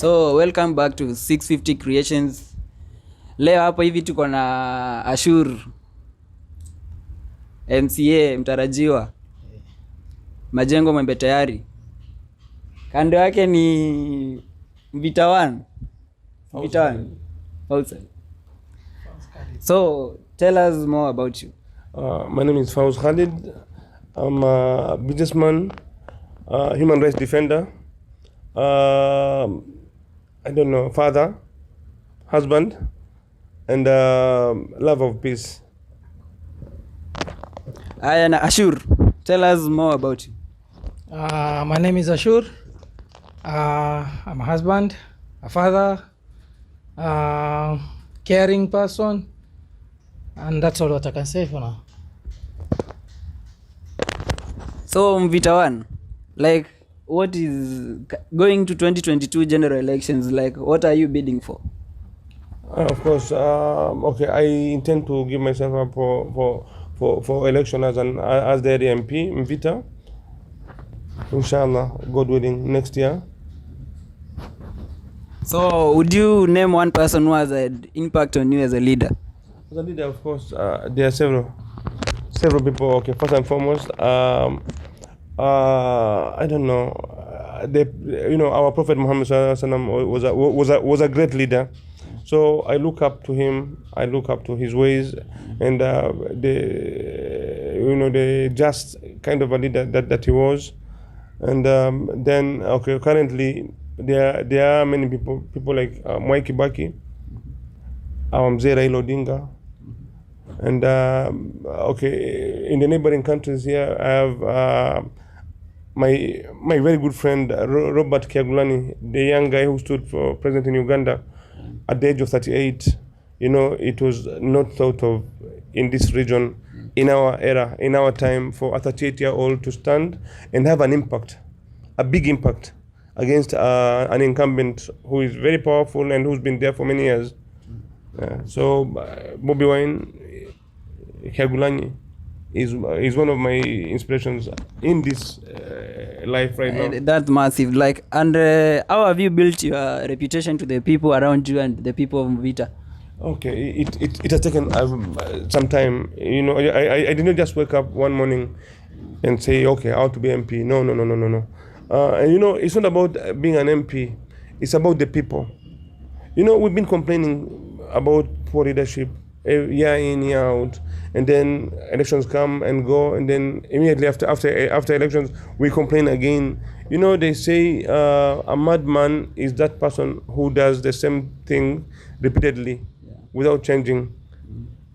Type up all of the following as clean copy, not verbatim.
So welcome back to 650 Creations. Leo hapa hivi tuko na Ashur MCA mtarajiwa. Majengo Mwembe tayari. Kando yake ni Mvita 1. Mvita 1. Fauz Khali. So tell us more about you. My name is Fauz Khalid. I'm a businessman, human rights defender, I don't know, father, husband, and love of peace. And Ashur, tell us more about you. My name is Ashur. I'm a husband, a father, caring person, and that's all what I can say for now. So Mvita 1, like what is going to 2022 general elections, like what are you bidding for? Of course, okay, I intend to give myself up for election as the area MP, Mvita. Inshallah, God willing, next year. So would you name one person who has an impact on you as a leader? As a leader, of course, there are several people. Okay, first and foremost, I don't know. Our Prophet Muhammad was a great leader. So I look up to him. I look up to his ways, and the just kind of a leader that he was. And then, okay, currently there are many people like Mwai Kibaki, Mzee Raila Odinga, and okay, in the neighboring countries here I have my very good friend Robert Kyagulanyi, the young guy who stood for president in Uganda at the age of 38. It was not thought of in this region, in our era, in our time, for a 38-year-old to stand and have an impact, a big impact, against an incumbent who is very powerful and who's been there for many years. So Bobi Wine, Kyagulanyi is one of my inspirations in this life right now. That's massive. Like, and how have you built your reputation to the people around you and the people of Mvita? Okay, it has taken some time. I did not just wake up one morning and say, okay, I want to be MP. No. And it's not about being an MP. It's about the people. We've been complaining about poor leadership year in, year out, and then elections come and go, and then immediately after elections we complain again. They say a madman is that person who does the same thing repeatedly without changing.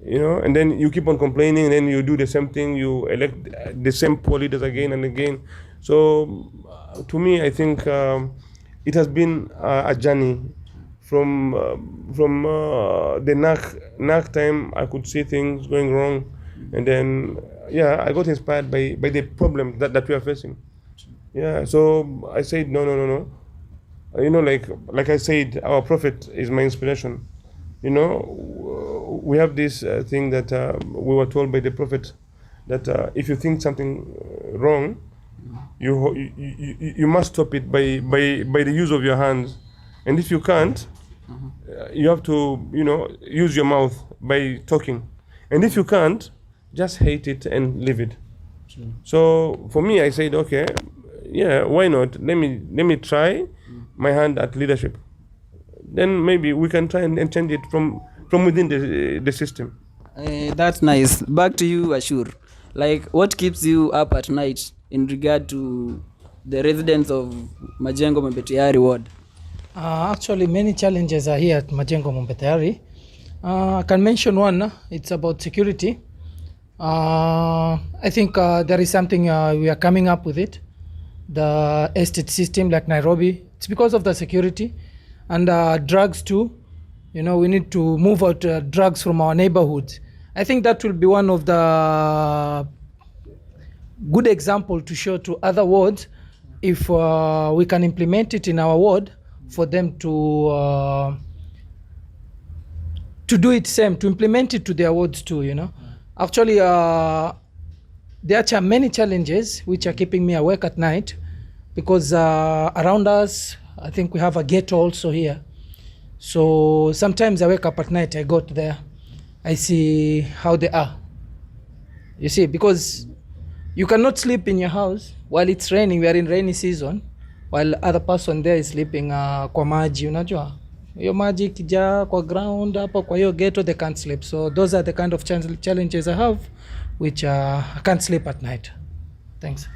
And then you keep on complaining, and then you do the same thing, you elect the same poor leaders again and again. So to me, I think it has been a journey. From the NAC time, I could see things going wrong, and then I got inspired by the problem that we are facing. So I said no. Like I said, our Prophet is my inspiration. We have this thing that we were told by the Prophet that if you think something wrong, you must stop it by the use of your hands, and if you can't, you have to use your mouth by talking, and if you can't, just hate it and leave it. True. So for me, I said, okay, why not? Let me try my hand at leadership. Then maybe we can try and change it from within the system. That's nice. Back to you, Ashur. Like, what keeps you up at night in regard to the residents of Majengo Mwembe tayari ward? Actually, many challenges are here at Majengo Mwembe tayari. I can mention one. It's about security. I think there is something we are coming up with it. The estate system, like Nairobi, it's because of the security, and drugs too. We need to move out drugs from our neighborhoods. I think that will be one of the good example to show to other wards if we can implement it in our ward, for them to do it same, to implement it to their wards too. Actually, there are many challenges which are keeping me awake at night, because around us I think we have a ghetto also here. So sometimes I wake up at night, I go to there, I see how they are. You see, because you cannot sleep in your house while it's raining. We are in rainy season, while other person there is sleeping kwa maji, unajua. Hiyo maji kija kwa ground hapo kwa hiyo ghetto, they can't sleep. So those are the kind of challenges I have, which I can't sleep at night. Thanks.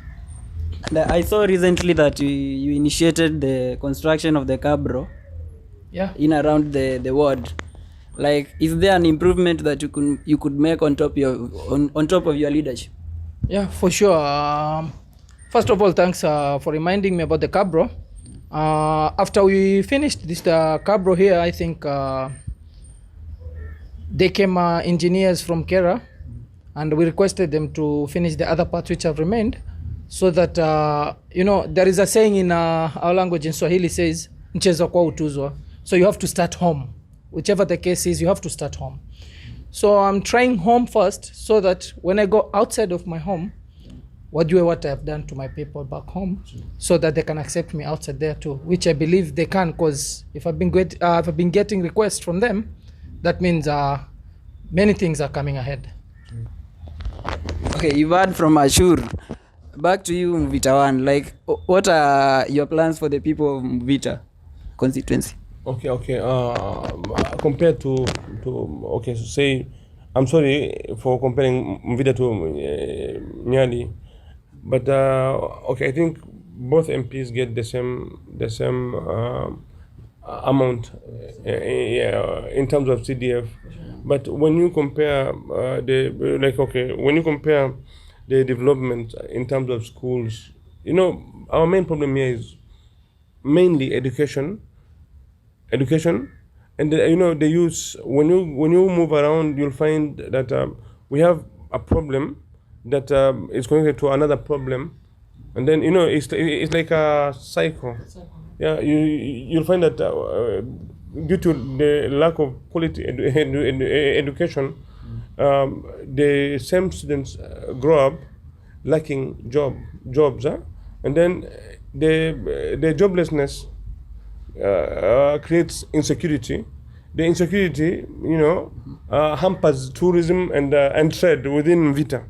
And I saw recently that you initiated the construction of the cabro. Yeah. In around the ward. Like, is there an improvement that you could make on top of your leadership? Yeah, for sure. First of all, thanks for reminding me about the cabro. After we finished this cabro here, I think they came engineers from Kera, and we requested them to finish the other parts which have remained, so that there is a saying in our language in Swahili says mchezo kwa utuzwa. So you have to start home. Whichever the case is, you have to start home. So I'm trying home first, so that when I go outside of my home, what I have done to my people back home, so that they can accept me outside there too, which I believe they can, because if I've been getting requests from them, that means many things are coming ahead. Okay, you've heard from Ashur. Back to you, Mvita one. Like, what are your plans for the people of Mvita constituency? Okay. Compared to okay, so say, I'm sorry for comparing Mvita to Nyali, but okay, I think both MPs get the same amount in terms of CDF. But when you compare when you compare the development in terms of schools, our main problem here is mainly education, and the youth. When you move around, you'll find that we have a problem that is connected to another problem, and then it's like a cycle. Yeah, you'll find that due to the lack of quality education, the same students grow up lacking jobs, and then the joblessness creates insecurity. The insecurity, hampers tourism and trade within Mvita.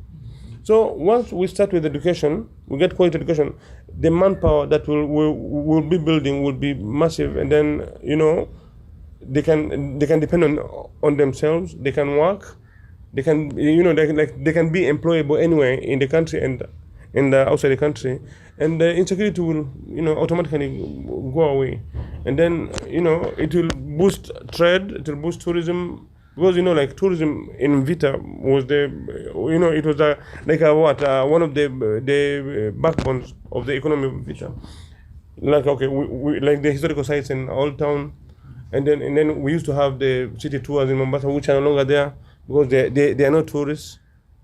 So once we start with education, we get quality education, the manpower that will be building will be massive, and then they can depend on themselves. They can work. They can they can be employable anywhere in the country and outside the country, and the insecurity will automatically go away, and then it will boost trade. It will boost tourism. Because like tourism in Mvita was it was one of the backbones of the economy of Mvita. Like we like the historical sites in Old Town, and then we used to have the city tours in Mombasa, which are no longer there because they are not tourists.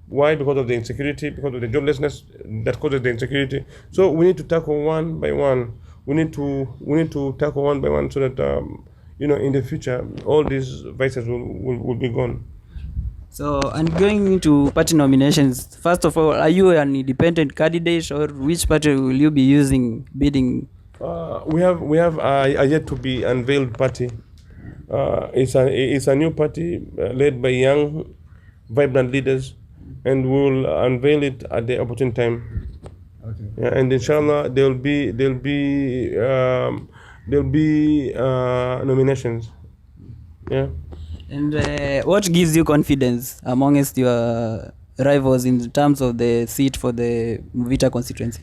Why? Because of the insecurity, because of the joblessness that causes the insecurity. So we need to tackle one by one. We need to tackle one by one so that in the future, all these vices will be gone. So, and going into party nominations, first of all, are you an independent candidate, or which party will you be using bidding? We have a yet to be unveiled party. It's a new party led by young, vibrant leaders, and we will unveil it at the opportune time. Okay. Yeah, and inshallah, there'll be nominations. Yeah. And what gives you confidence amongst your rivals in terms of the seat for the Mvita constituency?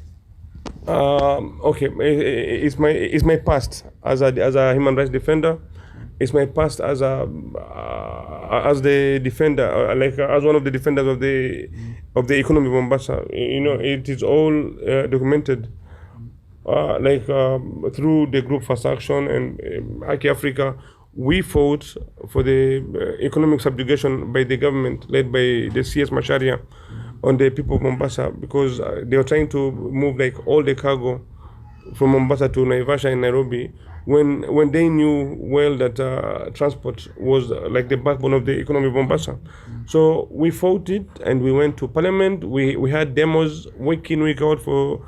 Okay, it's my past as a human rights defender. It's my past as the defender, as one of the defenders of the economy of Mombasa. It is all documented. Through the group First Action and Haki Africa, we fought for the economic subjugation by the government led by the CS Macharia on the people of Mombasa, because they were trying to move all the cargo from Mombasa to Naivasha in Nairobi, when they knew well that transport was like the backbone of the economy of Mombasa. So we fought it, and we went to parliament. We had demos week in, week out for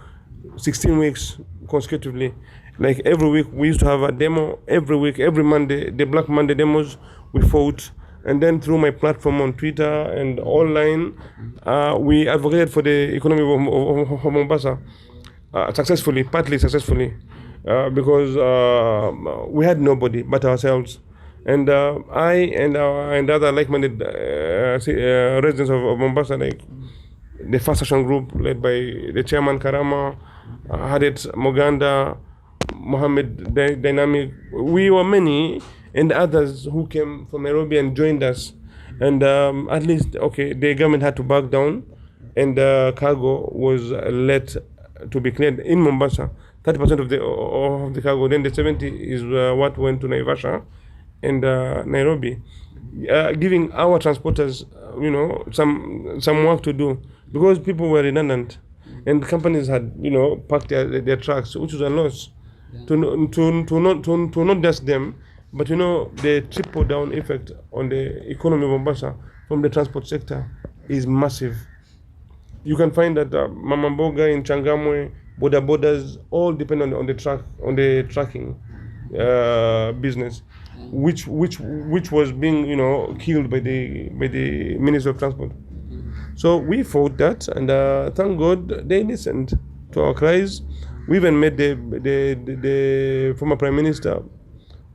16 weeks consecutively, Like every week, we used to have a demo. Every week, every Monday, the Black Monday demos, we fought. And then through my platform on Twitter and online, we advocated for the economy of Mombasa successfully, partly successfully, because we had nobody but ourselves. And I and other like-minded residents of Mombasa, like the Fast Action Group led by the chairman Karama, Hadith Moganda, Mohammed Dynamic, we were many, and others who came from Nairobi and joined us. And at least, okay, the government had to back down, and cargo was let to be cleared in Mombasa. 30% of the cargo, then the 70 is what went to Naivasha and Nairobi, giving our transporters, some work to do, because people were redundant, and companies had, parked their trucks, which was a loss. Yeah. To not just them, but the trickle down effect on the economy of Mombasa from the transport sector is massive. You can find that Mama Mboga in Changamwe, Boda Bodas, all depend on the tracking business, which was being killed by the Ministry of Transport. So we fought that, and thank God they listened to our cries. We even met the former Prime Minister,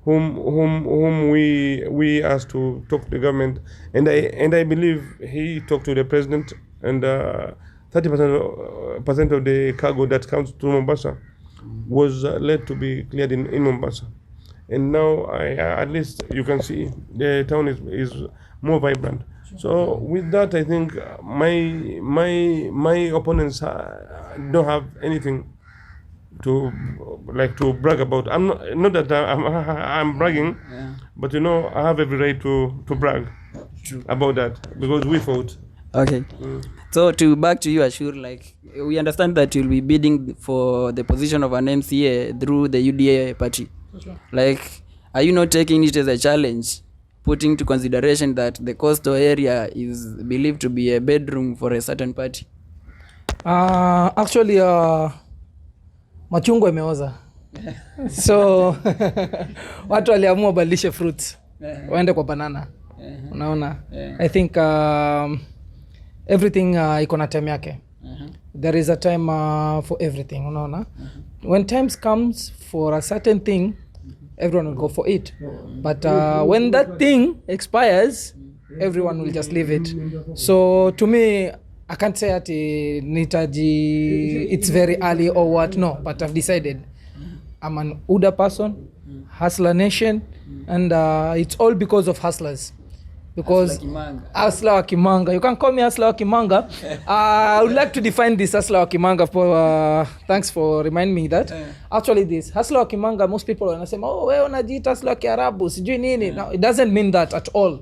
whom we asked to talk to the government, and I believe he talked to the president, and 30% of the cargo that comes to Mombasa was led to be cleared in Mombasa, and now at least you can see the town is more vibrant. So with that, I think my opponents don't have anything to brag about. I'm not that I'm bragging, yeah. But I have every right to brag. True. About that, because we fought. Okay. So back to you, Ashur, we understand that you'll be bidding for the position of an MCA through the UDA party. Sure. Are you not taking it as a challenge, putting to consideration that the coastal area is believed to be a bedroom for a certain party? Actually, machungwa imeoza. So watu waliamua badilishe fruits, waende kwa banana. Unaona? I think everything iko na time yake. There is a time for everything, unaona? When times comes for a certain thing, everyone will go for it. But when that thing expires, everyone will just leave it. So to me, I can't say that it's very early or what, no, but I've decided I'm an UDA person, hustler nation, and it's all because of hustlers. Because Hustler wa Kimanga, you can call me Hustler wa Kimanga. I would like to define this Hustler wa Kimanga. Thanks for reminding me that. Actually, this Hustler wa Kimanga, most people wanna say, oh, wewe unajiita Hustler wa Kiarabu, sijui nini. No, it doesn't mean that at all.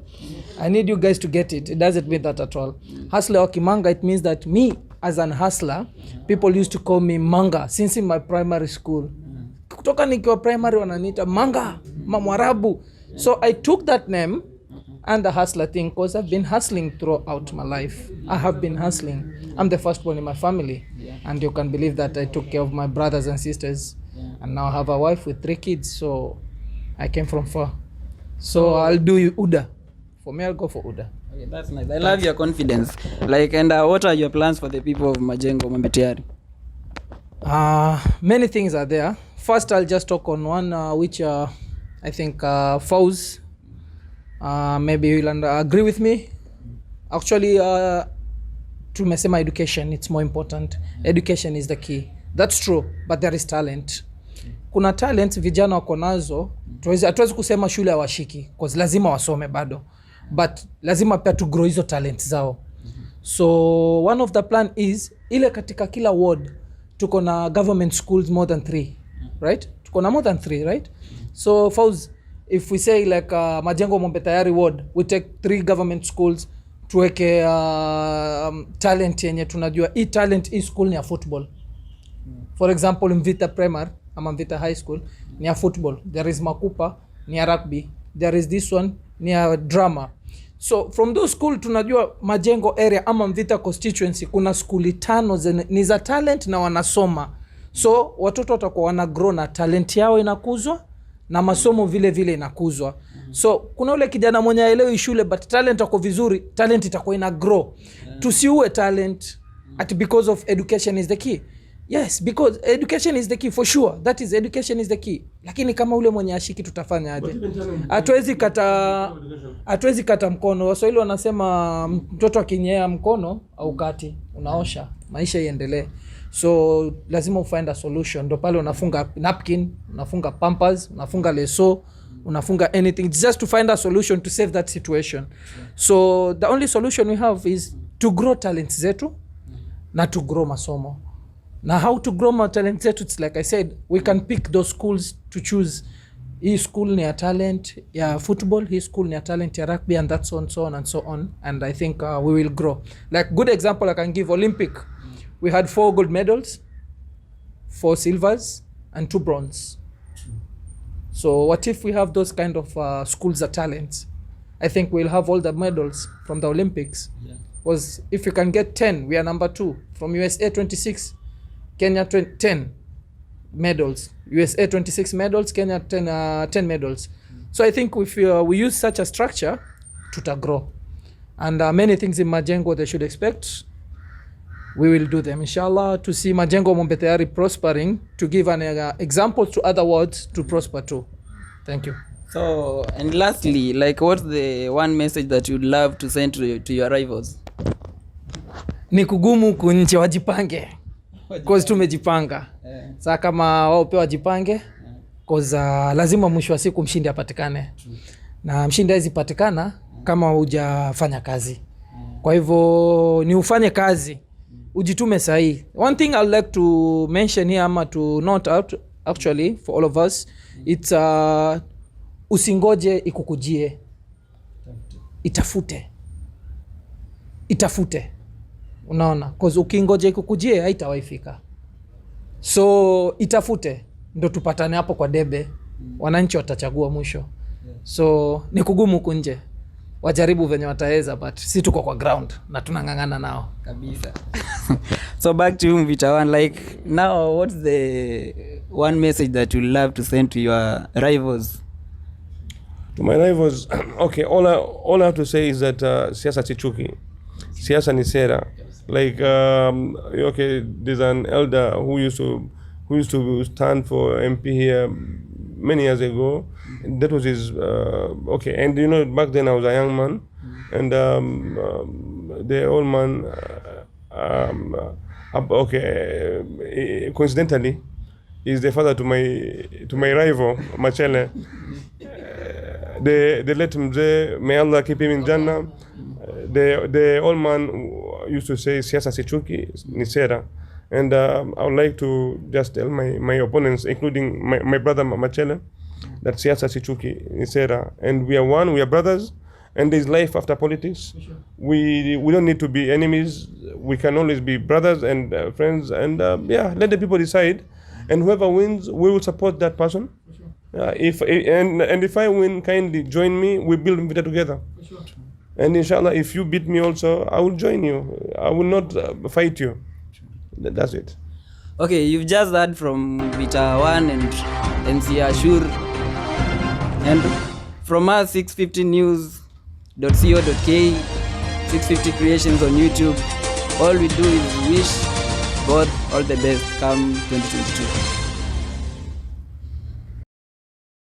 I need you guys to get it. It doesn't mean that at all. Hustler wa Kimanga, it means that me as an hustler, people used to call me Manga since in my primary school. Kutoka nikiwa primary wananiita Manga, Mwarabu. So I took that name and the hustler thing because I've been hustling throughout my life. I have been hustling. I'm the first one in my family. Yeah. And you can believe that I took care of my brothers and sisters. Yeah. And now I have a wife with 3 kids. So I came from far. So I'll do UDA. For me, I'll go for UDA. Okay, that's nice. I love your confidence. And what are your plans for the people of Majengo, Mwembe, tayari? Many things are there. First, I'll just talk on one which I think Fauz, maybe you'll agree with me. Actually, tumesema education, it's more important. Education is the key. That's true, but there is talent. Kuna talent vijana wako nazo, hatuwezi kusema shule hawashiki, because lazima wasome bado. But lazima pia to grow hizo talent zao. So one of the plan is, ile katika kila ward, tuko na government schools more than 3, right? Tuko na more than 3, right? So Fauz, if we say Majengo Mwembe tayari ward, we take 3 government schools, tuweke talent yenye tunajua. Hii talent, hii school ni ya football. For example, Mvita Primary, ama Mvita High School, ni ya football. There is Makupa, ni ya rugby. There is this one, ni ya drama. So from those school tunajua Majengo area ama Mvita Constituency, kuna skuli 5 ni za talent na wanasoma. So watoto watakuwa wana grow na talent yao inakuzwa na masomo vile vile inakuzwa. So kuna ule kijana mwenye haelewi shule but talent ako vizuri, talent itakuwa ina grow. Tusiue talent at because of education is the key. Yes, because education is the key for sure. That is, education is the key. Lakini kama ule mwenye ashiki tutafanya aje? Hatuwezi kata mkono. Waswahili wanasema mtoto akinyea mkono au kati unaosha, maisha iendelee. So lazima ufind a solution. Ndio pale unafunga napkin, unafunga pampers, unafunga leso, unafunga anything. It's just to find a solution to save that situation. So the only solution we have is to grow talents zetu na to grow masomo. Now how to grow my talent zetu, it's like I said, we can pick those schools to choose. Hii school ni ya talent ya football, hii school ni ya talent ya rugby, and that's on, so on and so on. And I think we will grow. Like good example I can give, Olympic. We had 4 gold medals, 4 silvers, and 2 bronze. So what if we have those kind of schools of talents? I think we'll have all the medals from the Olympics. Because if you can get 10, we are number 2. From USA 26, Kenya 10 medals. USA 26 medals, Kenya 10 medals. So I think if we use such a structure, tuta grow. And many things in Majengo they should expect, we will do them. Inshallah, to see Majengo Mwembe tayari prospering, to give an example to other wards to prosper too. Thank you. So, and lastly, like what's the one message that you'd love to send to your rivals? Ni kugumu kunche wajipange. Cause tumejipanga. Sasa kama wao pia wajipange, cause lazima mwisho wa siku mshindi apatikane. Na mshindi haizi patikana kama hujafanya kazi. Kwa hivyo ni ufanye kazi, ujitume sahi. One thing I'd like to mention here ama to note out actually for all of us, it's usingoje ikukujie. Itafute. Unaona, cause ukingoje ikukujie haitawaifika. So itafute ndo tupatane hapo kwa debe. Wananchi watachagua mwisho. So ni kugumu kunje. Wajaribu venye wataweza, but si tuko kwa ground na tunangangana nao kabisa. So back to Mvita one, like now what's the one message that you love to send to your rivals? To my rivals, okay, all I have to say is that siasa si chuki, siasa ni sera. Like okay, there's an elder who used to stand for MP here many years ago. That was his okay, and you know, back then I was a young man, and the old man okay, coincidentally is the father to my rival Machele. They let him there. May Allah keep him in Jannah. The old man used to say siasa si chuki ni sera, and I would like to just tell my opponents, including my brother Machele, that siasa si chuki ni sera, and we are one, we are brothers, and there's life after politics. Sure. We don't need to be enemies. We can always be brothers and friends, and yeah, let the people decide, and whoever wins, we will support that person. Sure. If I win, kindly join me. We build Mvita together. Sure. And inshallah, if you beat me also, I will join you. I will not fight you. That's it. Okay, you've just heard from Mvita 1 and MC Ashur. And from us, 650news.co.ke, 650 creations on YouTube. All we do is wish God all the best come 2022.